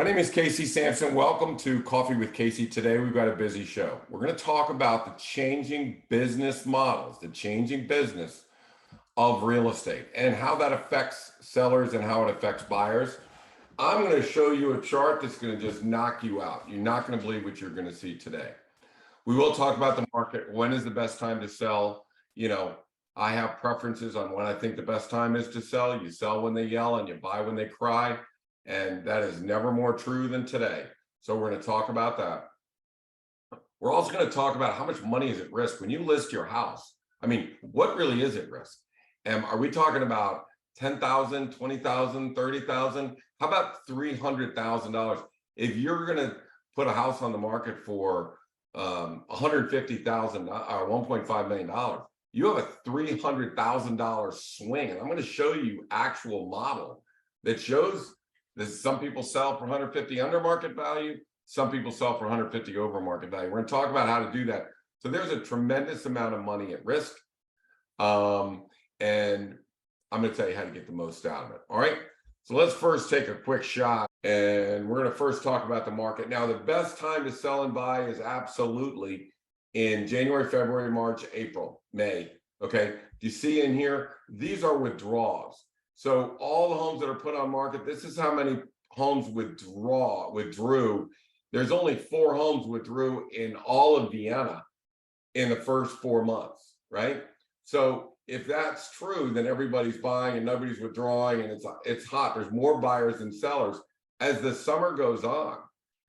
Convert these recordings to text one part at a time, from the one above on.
My name is Casey Samson. Welcome to Coffee with Casey. Today we've got a busy show. We're going to talk about the changing business models, the changing business of real estate and how that affects sellers and how it affects buyers. I'm going to show you a chart that's going to just knock you out. You're not going to believe what you're going to see today. We will talk about the market. When is the best time to sell? I have preferences on when I think the best time is to sell. You sell when they yell and you buy when they cry. And that is never more true than today. So we're going to talk about that. We're also going to talk about how much money is at risk when you list your house. I mean, what really is at risk? And are we talking about $10,000, $20,000, $30,000? How about $300,000? If you're going to put a house on the market for $150,000 or $1.5 million, you have a $300,000 swing. And I'm going to show you actual model that shows this. Some people sell for 150 under market value. Some people sell for 150 over market value. We're going to talk about how to do that. So there's a tremendous amount of money at risk. And I'm going to tell you how to get the most out of it. All right. So let's first take a quick shot and we're going to first talk about the market. Now, the best time to sell and buy is absolutely in January, February, March, April, May. Okay. Do you see in here? These are withdrawals. So all the homes that are put on market, this is how many homes withdrew. There's only 4 homes withdrew in all of Vienna in the first 4 months, right? So if that's true, then everybody's buying and nobody's withdrawing and it's hot. There's more buyers than sellers. As the summer goes on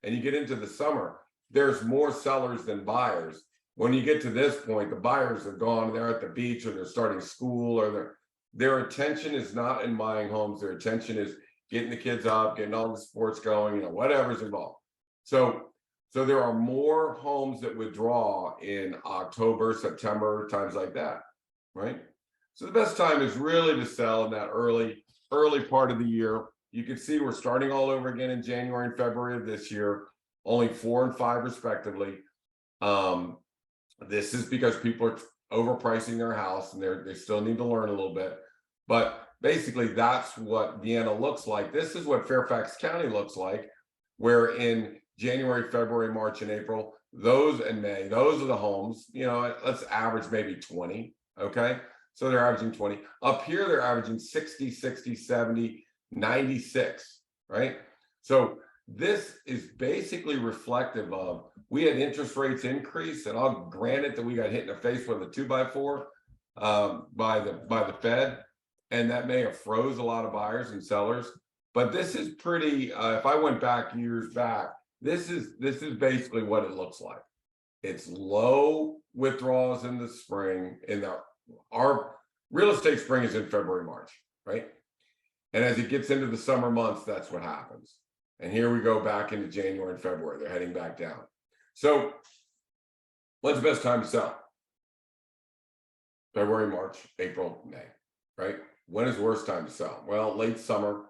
and you get into the summer, there's more sellers than buyers. When you get to this point, the buyers are gone. They're at the beach or they're starting school or their attention is not in buying homes. Their attention is getting the kids up, getting all the sports going, whatever's involved. So there are more homes that withdraw in October, September, times like that, right? So the best time is really to sell in that early part of the year. You can see we're starting all over again in January and February of this year, only 4 and 5 respectively. This is because people are overpricing their house and they still need to learn a little bit. But basically, that's what Vienna looks like. This is what Fairfax County looks like, where in January, February, March, and April, those and May, those are the homes, let's average maybe 20, okay? So they're averaging 20. Up here, they're averaging 60, 60, 70, 96, right? So this is basically reflective of, we had interest rates increase, and I'll grant it that we got hit in the face with a 2x4 by the Fed. And that may have froze a lot of buyers and sellers, but this is pretty. If I went back years back, this is basically what it looks like. It's low withdrawals in the spring. Our real estate spring is in February, March, right? And as it gets into the summer months, that's what happens. And here we go back into January and February. They're heading back down. So, when's the best time to sell? February, March, April, May, right? When is the worst time to sell? Well, late summer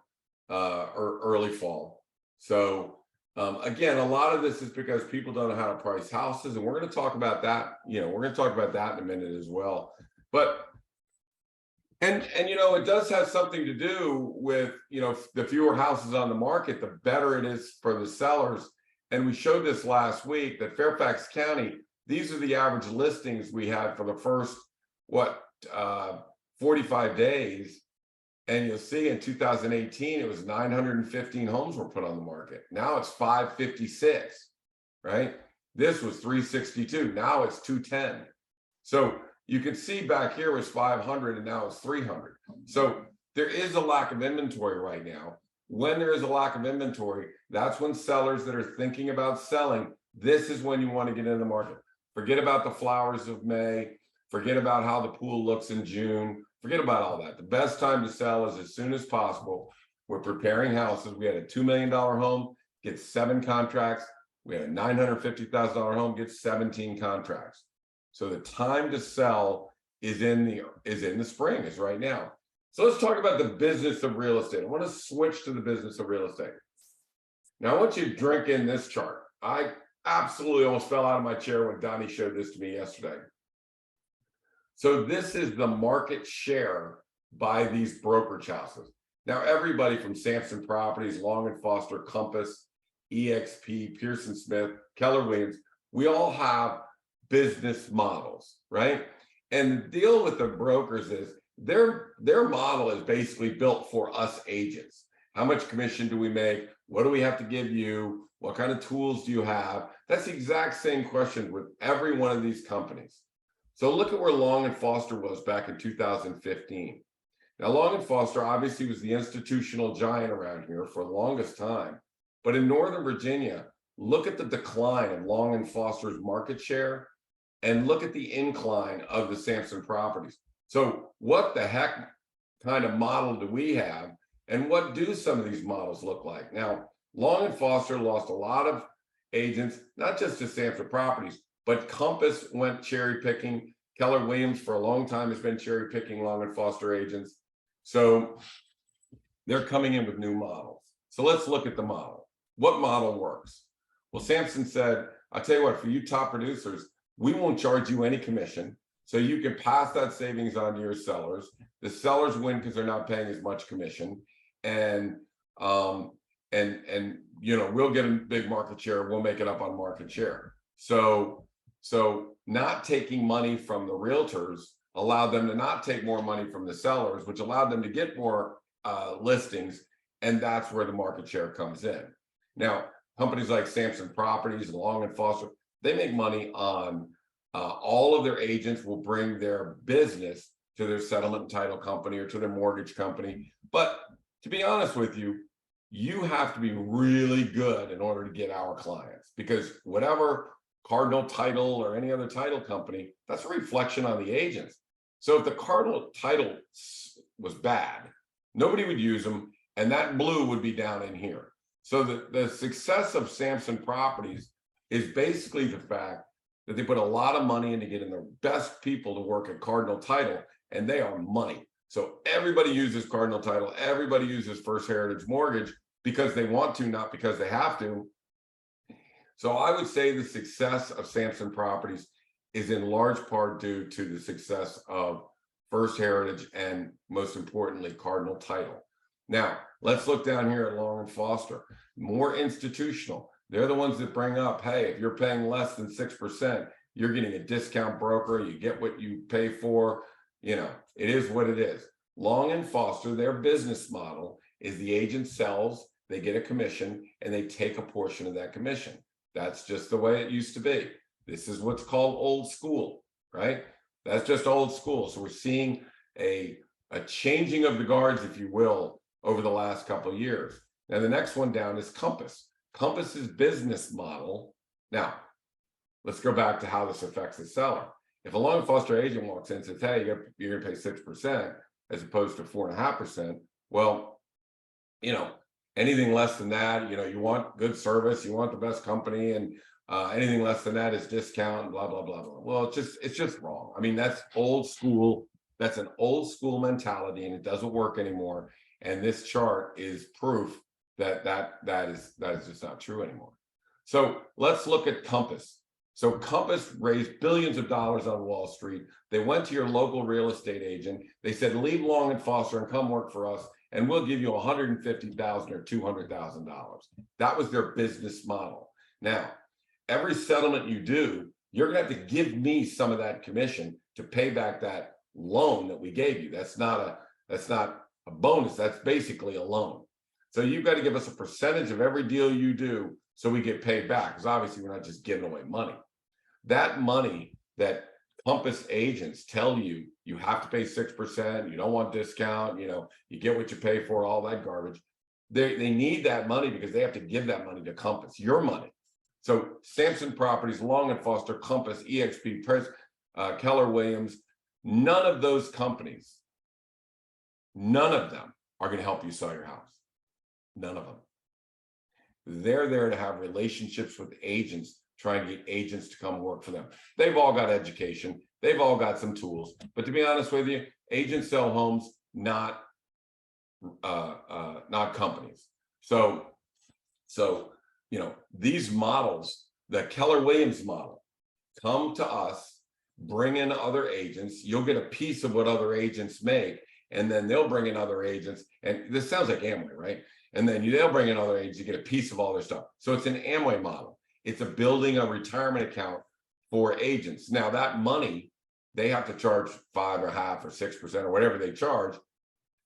or early fall. So again, a lot of this is because people don't know how to price houses, and we're going to talk about that. We're going to talk about that in a minute as well. But and it does have something to do with the fewer houses on the market, the better it is for the sellers. And we showed this last week that Fairfax County, these are the average listings we had for the first 45 days, and you'll see in 2018 it was 915 homes were put on the market. Now it's 556, right? This was 362. Now it's 210. So you can see back here was 500 and now it's 300. So there is a lack of inventory right now. When there is a lack of inventory, that's when sellers that are thinking about selling, this is when you want to get in the market. Forget about the flowers of May. Forget about how the pool looks in June. Forget about all that. The best time to sell is as soon as possible. We're preparing houses. We had a $2 million home, get 7 contracts. We had a $950,000 home, get 17 contracts. So the time to sell is in the spring, is right now. So let's talk about the business of real estate. I want to switch to the business of real estate. Now I want you to drink in this chart. I absolutely almost fell out of my chair when Donnie showed this to me yesterday. So this is the market share by these brokerage houses. Now, everybody from Samson Properties, Long and Foster, Compass, EXP, Pearson Smith, Keller Williams, we all have business models, right? And the deal with the brokers is their model is basically built for us agents. How much commission do we make? What do we have to give you? What kind of tools do you have? That's the exact same question with every one of these companies. So look at where Long and Foster was back in 2015. Now, Long and Foster obviously was the institutional giant around here for the longest time. But in Northern Virginia, look at the decline of Long and Foster's market share and look at the incline of the Samson Properties. So what the heck kind of model do we have? And what do some of these models look like? Now, Long and Foster lost a lot of agents, not just to Samson Properties, but Compass went cherry picking. Keller Williams for a long time has been cherry picking Long and Foster agents. So they're coming in with new models. So let's look at the model. What model works? Well, Samson said, I'll tell you what, for you top producers, we won't charge you any commission. So you can pass that savings on to your sellers. The sellers win because they're not paying as much commission. And you know, we'll get a big market share. We'll make it up on market share. So not taking money from the realtors allowed them to not take more money from the sellers, which allowed them to get more listings. And that's where the market share comes in. Now, companies like Samson Properties, Long and Foster, they make money on all of their agents will bring their business to their settlement and title company or to their mortgage company. But to be honest with you, you have to be really good in order to get our clients, because whatever Cardinal Title or any other title company, that's a reflection on the agents. So if the Cardinal Title was bad, nobody would use them, and that blue would be down in here. So the success of Samson Properties is basically the fact that they put a lot of money into getting the best people to work at Cardinal Title, and they are money. So everybody uses Cardinal Title, everybody uses First Heritage Mortgage because they want to, not because they have to. So I would say the success of Samson Properties is in large part due to the success of First Heritage and, most importantly, Cardinal Title. Now, let's look down here at Long and Foster. More institutional. They're the ones that bring up, hey, if you're paying less than 6%, you're getting a discount broker. You get what you pay for. You know, it is what it is. Long and Foster, their business model is the agent sells, they get a commission, and they take a portion of that commission. That's just the way it used to be. This is what's called old school, right? That's just old school. So we're seeing a changing of the guards, if you will, over the last couple of years. Now, the next one down is Compass. Compass's business model. Now, let's go back to how this affects the seller. If a Long and Foster agent walks in and says, hey, you're going to pay 6% as opposed to 4.5%, well, you know, anything less than that, you know, you want good service, you want the best company, and anything less than that is discount, blah, blah, blah, blah. Well, it's just wrong. I mean, that's old school. That's an old school mentality, and it doesn't work anymore. And this chart is proof that is just not true anymore. So let's look at Compass. So Compass raised billions of dollars on Wall Street. They went to your local real estate agent. They said, leave Long and Foster and come work for us, and we'll give you $150,000 or $200,000. That was their business model. Now, every settlement you do, you're going to have to give me some of that commission to pay back that loan that we gave you. That's not a bonus. That's basically a loan. So you've got to give us a percentage of every deal you do so we get paid back, because obviously we're not just giving away money. That money that Compass agents tell you, you have to pay 6%, you don't want discount, you know, you get what you pay for, all that garbage. They need that money because they have to give that money to Compass, your money. So Samson Properties, Long and Foster, Compass, EXP, Keller Williams, none of those companies, none of them are going to help you sell your house. None of them. They're there to have relationships with agents, trying to get agents to come work for them. They've all got education. They've all got some tools. But to be honest with you, agents sell homes, not companies. So you know, these models, the Keller Williams model, come to us, bring in other agents. You'll get a piece of what other agents make, and then they'll bring in other agents. And this sounds like Amway, right? And then they'll bring in other agents to get a piece of all their stuff. So it's an Amway model. It's a building a retirement account for agents. Now that money, they have to charge 5.5% or 6% or whatever they charge.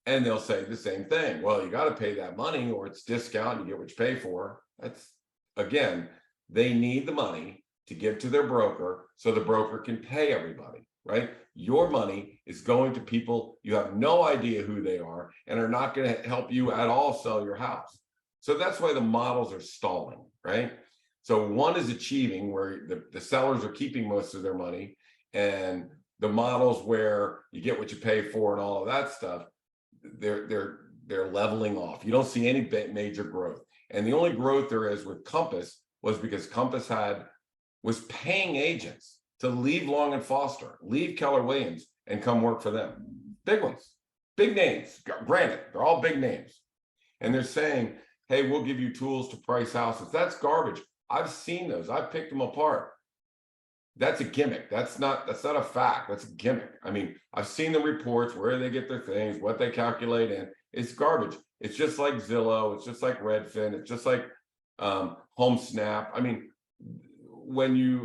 And they'll say the same thing. Well, you got to pay that money or it's discount, you get what you pay for. That's, again, they need the money to give to their broker so the broker can pay everybody, right? Your money is going to people you have no idea who they are and are not going to help you at all sell your house. So that's why the models are stalling, right? So one is achieving where the sellers are keeping most of their money, and the models where you get what you pay for and all of that stuff, they're leveling off. You don't see any major growth. And the only growth there is with Compass was because Compass was paying agents to leave Long and Foster, leave Keller Williams, and come work for them. Big ones, big names. Granted, they're all big names. And they're saying, hey, we'll give you tools to price houses. That's garbage. I've seen those. I've picked them apart. That's a gimmick. That's not a fact. That's a gimmick. I mean, I've seen the reports, where they get their things, what they calculate in. It's garbage. It's just like Zillow. It's just like Redfin. It's just like HomeSnap. I mean,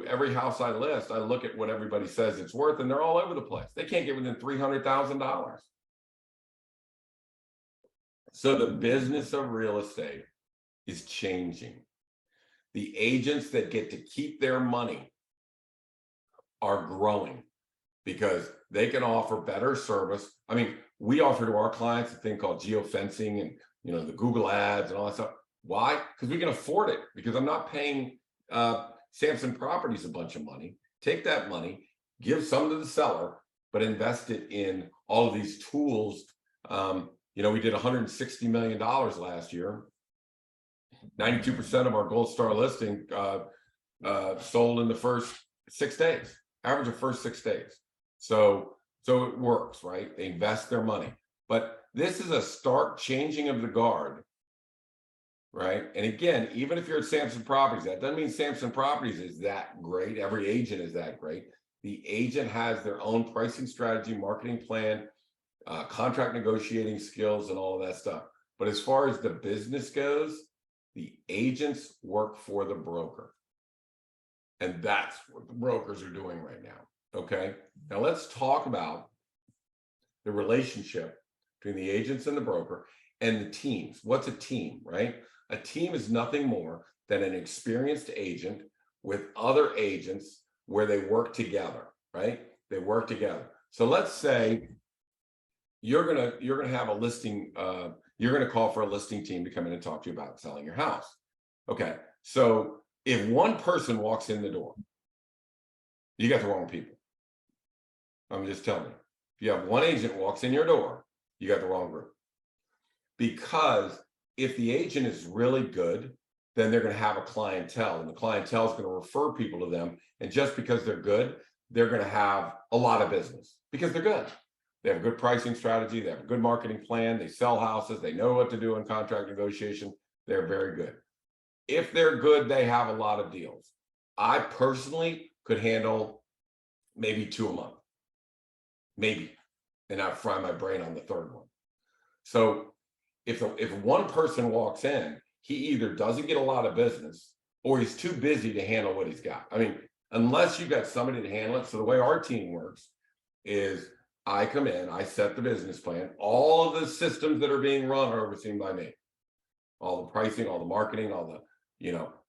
every house I list, I look at what everybody says it's worth, and they're all over the place. They can't get within $300,000. So the business of real estate is changing. The agents that get to keep their money are growing because they can offer better service. I mean, we offer to our clients a thing called geofencing and, the Google ads and all that stuff. Why? Because we can afford it, because I'm not paying Samson Properties a bunch of money. Take that money, give some to the seller, but invest it in all of these tools. We did $160 million last year. 92% of our Gold Star listing sold in the first 6 days, average of first 6 days. So it works, right? They invest their money. But this is a stark changing of the guard, right? And again, even if you're at Samson Properties, that doesn't mean Samson Properties is that great. Every agent is that great. The agent has their own pricing strategy, marketing plan, contract negotiating skills, and all of that stuff. But as far as the business goes, the agents work for the broker. And that's what the brokers are doing right now. Okay. Now let's talk about the relationship between the agents and the broker and the teams. What's a team, right? A team is nothing more than an experienced agent with other agents where they work together, right? They work together. So let's say you're gonna have a listing, you're gonna call for a listing team to come in and talk to you about selling your house. Okay, so if one person walks in the door, you got the wrong people. I'm just telling you. If you have one agent walks in your door, you got the wrong group. Because if the agent is really good, then they're going to have a clientele, and the clientele is going to refer people to them. And just because they're good, they're going to have a lot of business because they're good. They have a good pricing strategy. They have a good marketing plan. They sell houses. They know what to do in contract negotiation. They're very good. If they're good, they have a lot of deals. I personally could handle maybe 2 a month, maybe, and I'd fry my brain on the third one. So if one person walks in, he either doesn't get a lot of business or he's too busy to handle what he's got. I mean, unless you've got somebody to handle it. So the way our team works is I come in, I set the business plan. All of the systems that are being run are overseen by me. All the pricing, all the marketing, all the,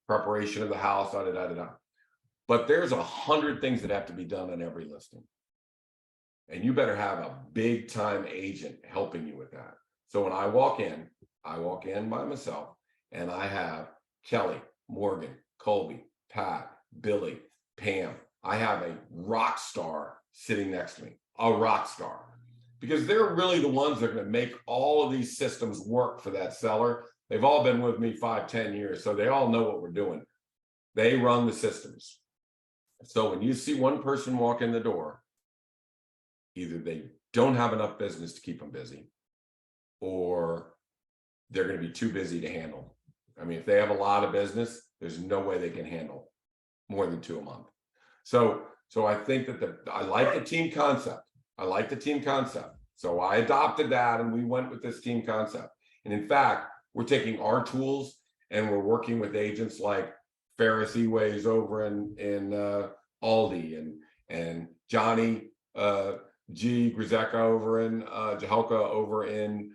preparation of the house, But there's 100 things that have to be done on every listing. And you better have a big time agent helping you with that. So when I walk in by myself, and I have Kelly, Morgan, Colby, Pat, Billy, Pam. I have a rock star sitting next to me, a rock star, because they're really the ones that are going to make all of these systems work for that seller. They've all been with me 5-10 years, so they all know what we're doing. They run the systems. So when you see one person walk in the door, either they don't have enough business to keep them busy, or they're going to be too busy to handle. I mean, if they have a lot of business, there's no way they can handle more than 2 a month. So I think that I like the team concept. I like the team concept. So I adopted that and we went with this team concept. And in fact, we're taking our tools and we're working with agents like Ferris Eways over in Aldi and Johnny G. Grzeka over in Jahelka over in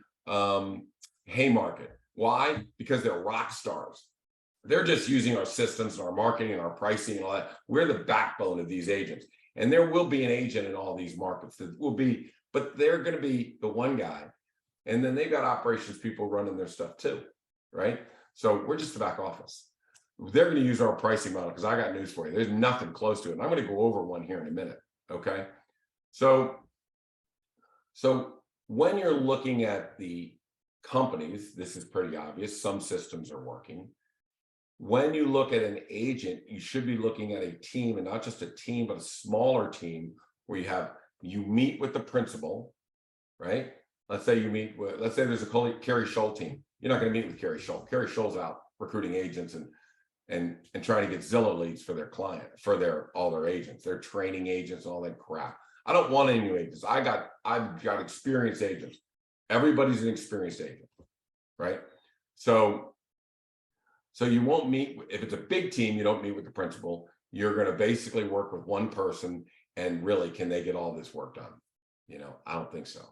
Haymarket. Why? Because they're rock stars. They're just using our systems and our marketing and our pricing and all that. We're the backbone of these agents. And there will be an agent in all these markets that will be, but they're going to be the one guy. And then they've got operations people running their stuff too, right? So we're just the back office. They're going to use our pricing model because I got news for you. There's nothing close to it. And I'm going to go over one here in a minute, okay? So when you're looking at the companies, this is pretty obvious. Some systems are working. When you look at an agent, you should be looking at a team, and not just a team, but a smaller team where you meet with the principal, right? Let's say there's a Kerry Scholl team. You're not going to meet with Kerry Scholl. Kerry Scholl's out recruiting agents and trying to get Zillow leads for their client, for all their agents. They're training agents, all that crap. I don't want any new agents. I've got experienced agents. Everybody's an experienced agent, right? So you won't meet, if it's a big team, you don't meet with the principal. You're going to basically work with one person, and really, can they get all this work done? I don't think so.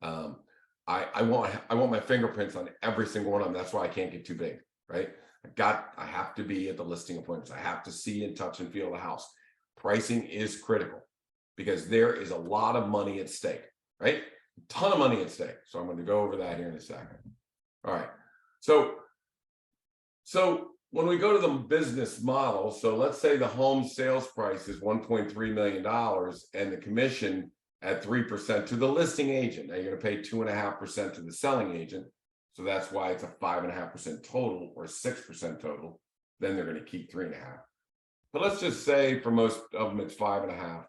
I want my fingerprints on every single one of them. That's why I can't get too big, right? I have to be at the listing appointments. I have to see and touch and feel the house. Pricing is critical because there is a lot of money at stake, right? A ton of money at stake. So I'm going to go over that here in a second. All right. So when we go to the business model, so let's say the home sales price is $1.3 million and the commission at 3% to the listing agent. Now you're going to pay 2.5% to the selling agent. So that's why it's a 5.5% total or 6% total. Then they're going to keep 3.5%. But let's just say for most of them, it's 5.5%.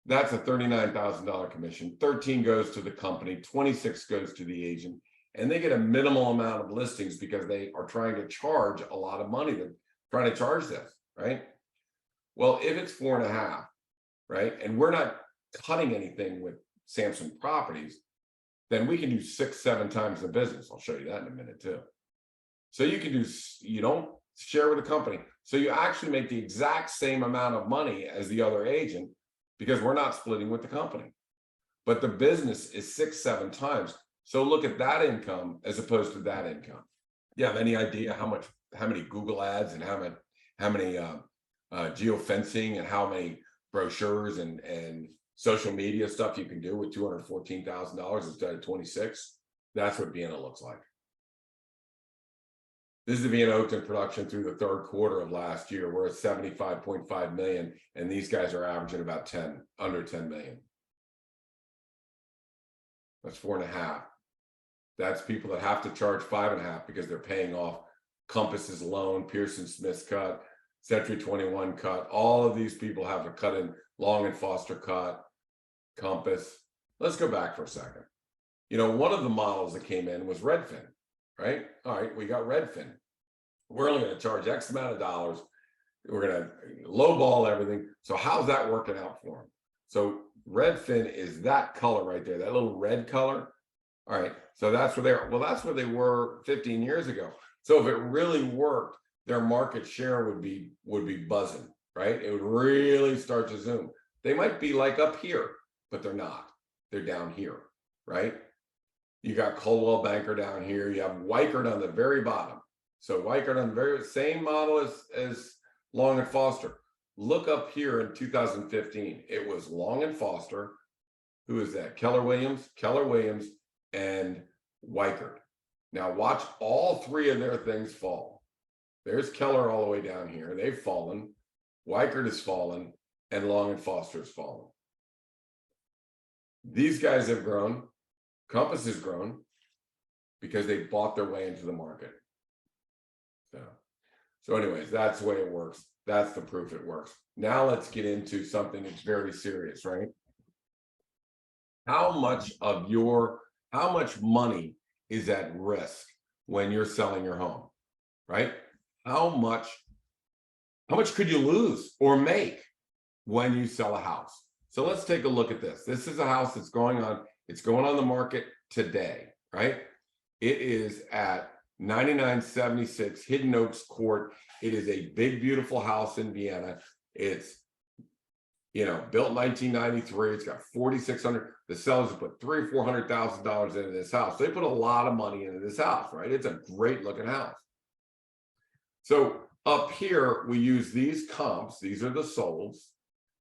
That's a $39,000 commission. 13 goes to the company, 26 goes to the agent, and they get a minimal amount of listings because they are trying to charge a lot of money. They're trying to charge this, right? Well, if it's 4.5%, right, and we're not cutting anything with Samson Properties, then we can do 6-7 times the business. I'll show you that in a minute too. So you don't share with the company. So you actually make the exact same amount of money as the other agent because we're not splitting with the company. But the business is 6-7 times. So look at that income as opposed to that income. You have any idea how many Google ads and how many geofencing and how many brochures and social media stuff you can do with $214,000 instead of 26? That's what Vienna looks like. This is the Vienna Oakton production through the third quarter of last year. We're at 75.5 million, and these guys are averaging about under 10 million. That's 4.5. That's people that have to charge 5.5 because they're paying off Compass's loan, Pearson Smith's cut, Century 21 cut. All of these people have to cut in Long and Foster cut, Compass. Let's go back for a second. One of the models that came in was Redfin, right? All right, we got Redfin. We're only going to charge X amount of dollars. We're going to lowball everything. So how's that working out for them? So Redfin is that color right there, that little red color. All right, so that's where they are. Well, that's where they were 15 years ago. So if it really worked, their market share would be buzzing, right? It would really start to zoom. They might be like up here, but they're not. They're down here, right? You got Coldwell Banker down here. You have Weichert on the very bottom. So Weichert on the very same model as Long and Foster. Look up here in 2015. It was Long and Foster. Who is that? Keller Williams, and Weichert. Now watch all three of their things fall. There's Keller all the way down here. They've fallen. Weichert has fallen, and Long and Foster has fallen. These guys have grown. Compass has grown because they bought their way into the market. So anyways, that's the way it works. That's the proof it works. Now let's get into something that's very serious, right? How much money is at risk when you're selling your home, right? How much could you lose or make when you sell a house? So let's take a look at this. This is a house that's going on. It's going on the market today, right? It is at 9976 Hidden Oaks Court. It is a big, beautiful house in Vienna. It's, built in 1993. It's got 4,600. The sellers have put $300,000 or $400,000 into this house. They put a lot of money into this house, right? It's a great looking house. So up here, we use these comps. These are the solds.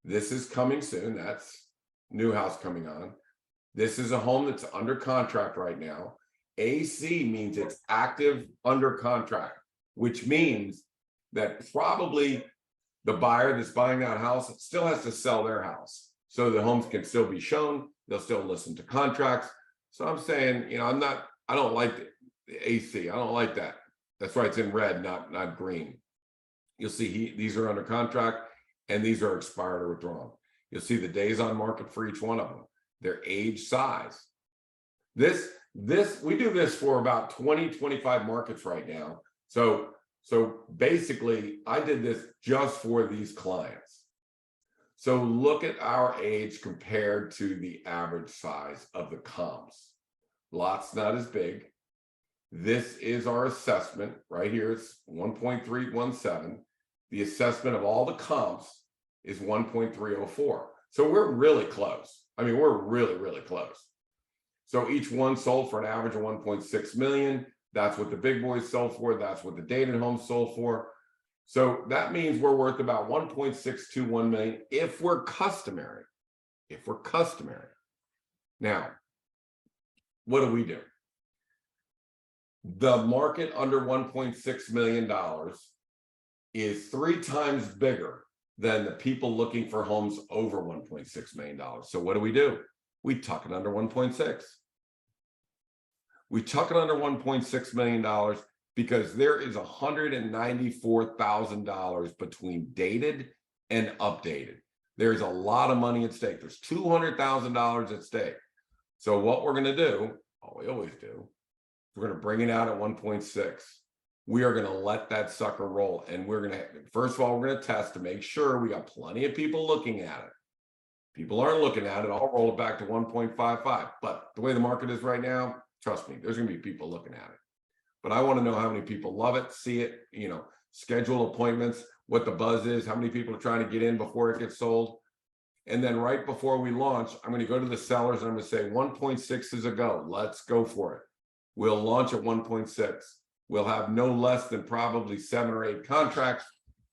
This is coming soon. That's new house coming on. This is a home that's under contract right now. AC means it's active under contract, which means that probably the buyer that's buying that house still has to sell their house. So the homes can still be shown. They'll still listen to contracts. So I'm saying, I don't like the AC. I don't like that. That's why it's in red, not green. You'll see these are under contract and these are expired or withdrawn. You'll see the days on market for each one of them, their age, size. We do this for about 20, 25 markets right now. So basically I did this just for these clients. So look at our age compared to the average size of the comps. Lots not as big. This is our assessment right here. It's 1.317. The assessment of all the comps is 1.304. So we're really close. I mean, we're really, really close. So each one sold for an average of 1.6 million. That's what the big boys sold for. That's what the dated homes sold for. So that means we're worth about 1.621 million if we're customary. If we're customary. Now, what do we do? The market under $1.6 million is 3 times bigger than the people looking for homes over $1.6 million. So what do? We tuck it under 1.6. We tuck it under $1.6 million because there is $194,000 between dated and updated. There's a lot of money at stake. There's $200,000 at stake. So what we're going to do, we always do, we're going to bring it out at 1.6. We are going to let that sucker roll. And we're going to, first of all, we're going to test to make sure we got plenty of people looking at it. People aren't looking at it. I'll roll it back to 1.55. But the way the market is right now, trust me, there's going to be people looking at it. But I want to know how many people love it, see it, schedule appointments, what the buzz is, how many people are trying to get in before it gets sold. And then right before we launch, I'm going to go to the sellers and I'm going to say 1.6 is a go. Let's go for it. We'll launch at 1.6. We'll have no less than probably 7 or 8 contracts,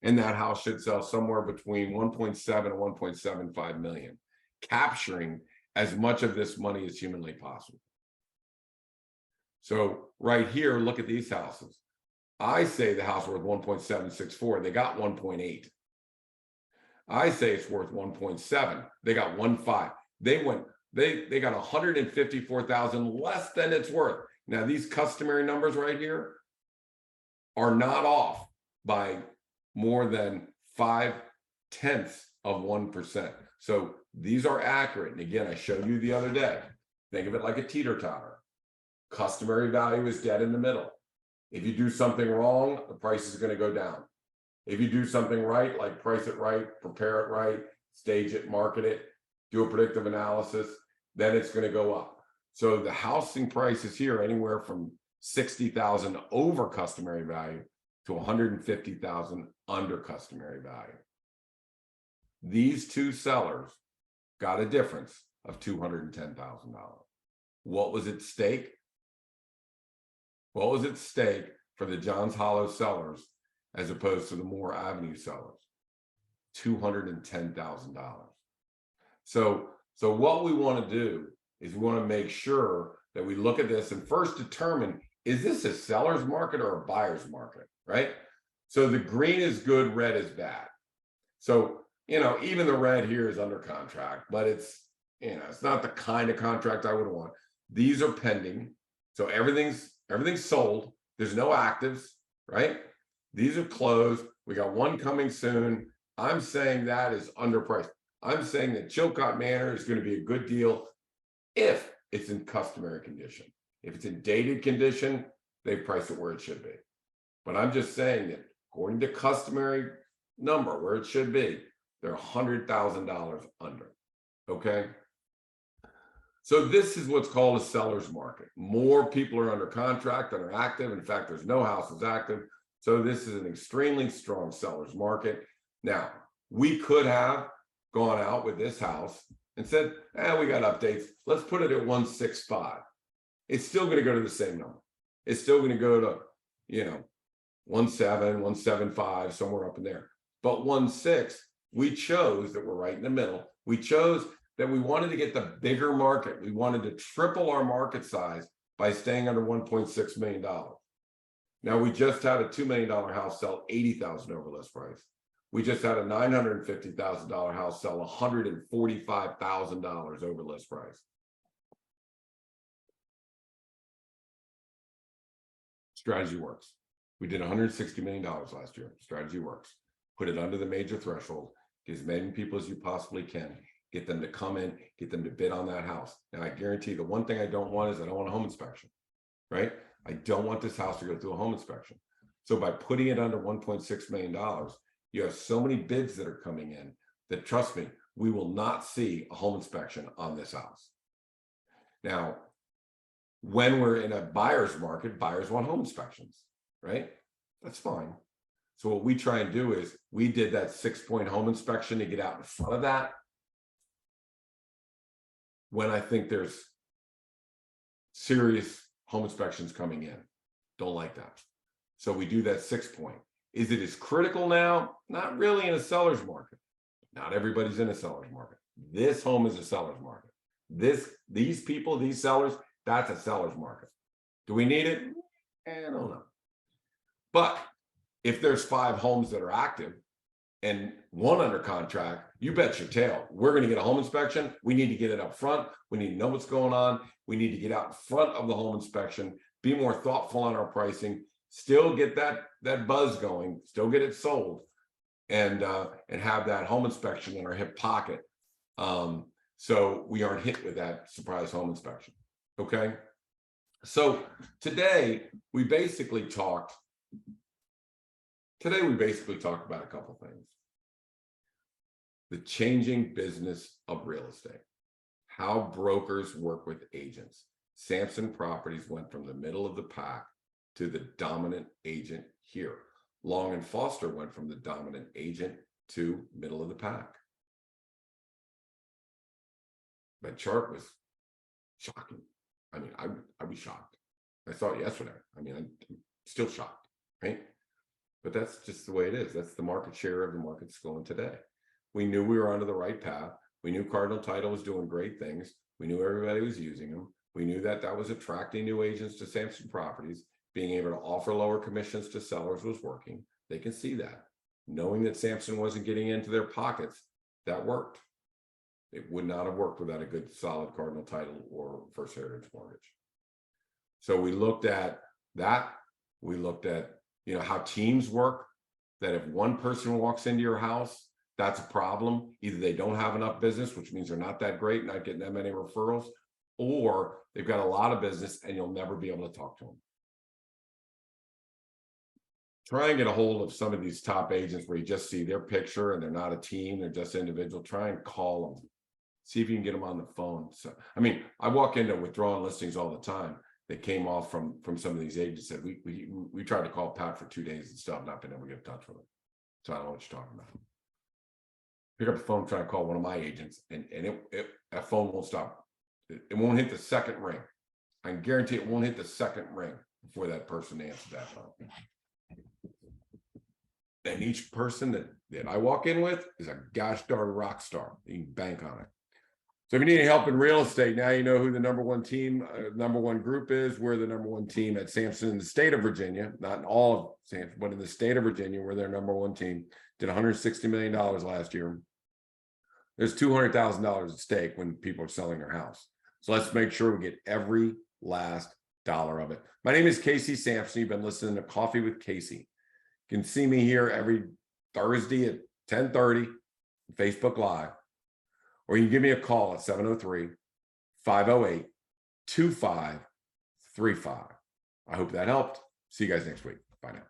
and that house should sell somewhere between 1.7 and 1.75 million, capturing as much of this money as humanly possible. So right here, look at these houses. I say the house worth 1.764. They got 1.8. I say it's worth 1.7. They got 1.5. They got 154,000 less than it's worth. Now these customary numbers right here are not off by more than 0.5%. So these are accurate. And again, I showed you the other day. Think of it like a teeter-totter. Customary value is dead in the middle. If you do something wrong, the price is going to go down. If you do something right, like price it right, prepare it right, stage it, market it, do a predictive analysis, then it's going to go up. So the housing price is here anywhere from 60,000 over customary value to 150,000 under customary value. These two sellers got a difference of $210,000. What was at stake? What was at stake for the Johns Hollow sellers as opposed to the Moore Avenue sellers? $210,000. So what we want to do is we want to make sure that we look at this and first determine, is this a seller's market or a buyer's market, right? So the green is good, red is bad. So, even the red here is under contract, but it's not the kind of contract I would want. These are pending. So everything's sold. There's no actives, right? These are closed. We got one coming soon. I'm saying that is underpriced. I'm saying that Chilcott Manor is going to be a good deal if it's in customary condition. If it's in dated condition, they price it where it should be. But I'm just saying that according to customary number where it should be, they're $100,000 under. Okay. So this is what's called a seller's market. More people are under contract than are active. In fact, there's no houses active. So this is an extremely strong seller's market. Now, we could have gone out with this house and said, we got updates. Let's put it at 165. It's still going to go to the same number. It's still going to go to, 17, 175, somewhere up in there. But 16, we chose that we're right in the middle. We chose that we wanted to get the bigger market. We wanted to triple our market size by staying under $1.6 million. Now, we just had a $2 million house sell $80,000 over list price. We just had a $950,000 house sell $145,000 over list price. Strategy works. We did $160 million last year. Strategy works. Put it under the major threshold. Get as many people as you possibly can. Get them to come in, get them to bid on that house. Now, I guarantee the one thing I don't want is I don't want a home inspection, right? I don't want this house to go through a home inspection. So by putting it under $1.6 million, you have so many bids that are coming in that, trust me, we will not see a home inspection on this house. Now, when we're in a buyer's market, buyers want home inspections, right? That's fine. So what we try and do is we did that 6-point home inspection to get out in front of that. When I think there's serious home inspections coming in, don't like that. So we do that 6-point. Is it as critical now? Not really in a seller's market. Not everybody's in a seller's market. This home is a seller's market. These people, these sellers, that's a seller's market. Do we need it? I don't know. But if there's 5 homes that are active and 1 under contract, you bet your tail, we're going to get a home inspection. We need to get it up front. We need to know what's going on. We need to get out in front of the home inspection, be more thoughtful on our pricing, still get that buzz going, still get it sold, and have that home inspection in our hip pocket. So we aren't hit with that surprise home inspection. Okay. So today we basically talked about a couple things. The changing business of real estate, how brokers work with agents. Samson Properties went from the middle of the pack to the dominant agent here. Long and Foster went from the dominant agent to middle of the pack. That chart was shocking. I mean, I'd be shocked. I saw it yesterday. I mean, I'm still shocked, right? But that's just the way it is. That's the market share of the market that's going today. We knew we were onto the right path. We knew Cardinal Title was doing great things. We knew everybody was using them. We knew that was attracting new agents to Samson Properties. Being able to offer lower commissions to sellers was working. They can see that. Knowing that Samson wasn't getting into their pockets, that worked. It would not have worked without a good, solid Cardinal Title or First Heritage Mortgage. So we looked at that. We looked at, how teams work, that if one person walks into your house, that's a problem. Either they don't have enough business, which means they're not that great, not getting that many referrals, or they've got a lot of business and you'll never be able to talk to them. Try and get a hold of some of these top agents where you just see their picture and they're not a team, they're just individual. Try and call them. See if you can get them on the phone. So, I mean, I walk into withdrawing listings all the time. They came off from some of these agents that we tried to call Pat for 2 days and still have not been able to get in touch with him. So I don't know what you're talking about. Pick up the phone, try to call one of my agents, and that phone won't stop. It won't hit the second ring. I can guarantee it won't hit the second ring before that person answers that phone. And each person that I walk in with is a gosh darn rock star. You can bank on it. So if you need any help in real estate, now you know who the number one team, number one group is. We're the number one team at Samson in the state of Virginia, not in all of Samson, but in the state of Virginia, we're their number one team. Did $160 million last year. There's $200,000 at stake when people are selling their house. So let's make sure we get every last dollar of it. My name is Casey Samson. You've been listening to Coffee with Casey. You can see me here every Thursday at 10:30, Facebook Live, or you can give me a call at 703-508-2535. I hope that helped. See you guys next week. Bye now.